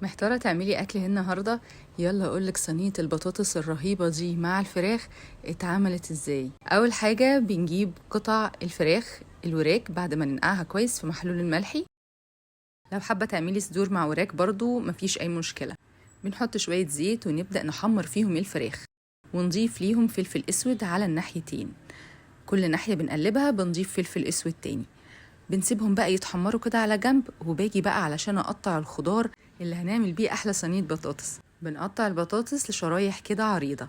محتارة تعملي أكل النهاردة؟ يلا أقولك صينية البطاطس الرهيبة دي مع الفراخ اتعملت ازاي. أول حاجة بنجيب قطع الفراخ الوراك بعد ما ننقعها كويس في محلول الملحي. لو حابة تعملي صدور مع وراك برضو مفيش أي مشكلة. بنحط شوية زيت ونبدأ نحمر فيهم الفراخ ونضيف ليهم فلفل أسود على الناحيتين، كل ناحية بنقلبها بنضيف فلفل أسود تاني. بنسيبهم بقى يتحمروا كده على جنب، وباجي بقى علشان اقطع الخضار اللي هنعمل بيه احلى صينيه بطاطس. بنقطع البطاطس لشرايح كده عريضه،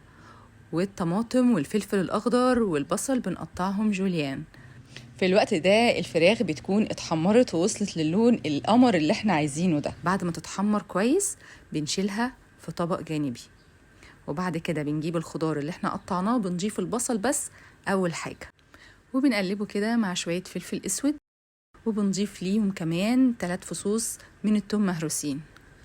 والطماطم والفلفل الاخضر والبصل بنقطعهم جوليان. في الوقت ده الفراخ بتكون اتحمرت ووصلت للون القمر اللي احنا عايزينه ده. بعد ما تتحمر كويس بنشيلها في طبق جانبي، وبعد كده بنجيب الخضار اللي احنا قطعناه بنضيف البصل بس اول حاجه، وبنقلبه كده مع شويه فلفل اسود، وبنضيف ليهم كمان 3 فصوص من التوم مهروسين.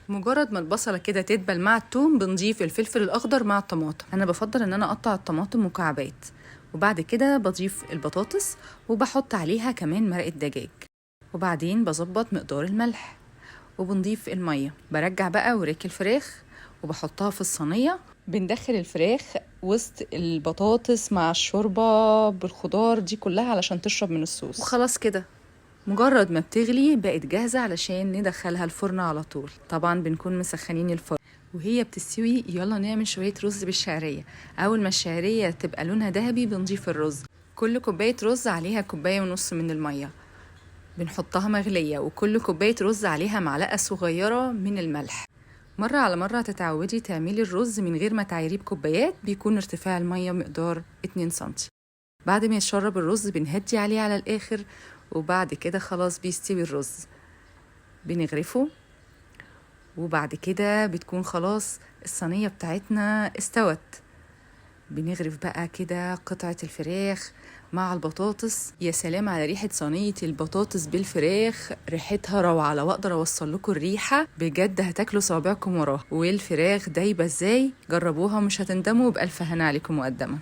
مجرد ما البصلة كده تدبل مع التوم بنضيف الفلفل الأخضر مع الطماطم. أنا بفضل إن أنا أقطع الطماطم مكعبات، وبعد كده بضيف البطاطس وبحط عليها كمان مرقة دجاج، وبعدين بظبط مقدار الملح وبنضيف المية. برجع بقى وراك الفراخ وبحطها في الصينية. بندخل الفراخ وسط البطاطس مع الشوربة بالخضار دي كلها علشان تشرب من الصوص، وخلاص كده مجرد ما بتغلي بقت جاهزة علشان ندخلها الفرن على طول. طبعا بنكون مسخنين الفرن وهي بتستوي. يلا نعمل شوية رز بالشعرية. أول ما الشعرية تبقى لونها ذهبي بنضيف الرز. كل كوباية رز عليها 1.5 كوباية من المية بنحطها مغلية، وكل كوباية رز عليها معلقة صغيرة من الملح. مرة على مرة تتعودي تعملي الرز من غير ما تعيريه بكوبايات، بيكون ارتفاع المية مقدار 2 سنتي. بعد ما يتشرب الرز بنهدي عليه على الآخر، وبعد كده خلاص بيستوي الرز. بنغرفه، وبعد كده بتكون خلاص الصينية بتاعتنا استوت. بنغرف بقى كده قطعة الفراخ مع البطاطس. يا سلام على ريحة صينية البطاطس بالفراخ، ريحتها روعة. لو اقدر اوصل لكم الريحة بجد هتاكلوا صوابعكم وراها. والفراخ دايبة ازاي، جربوها مش هتندموا. بألف هنا عليكم مقدما.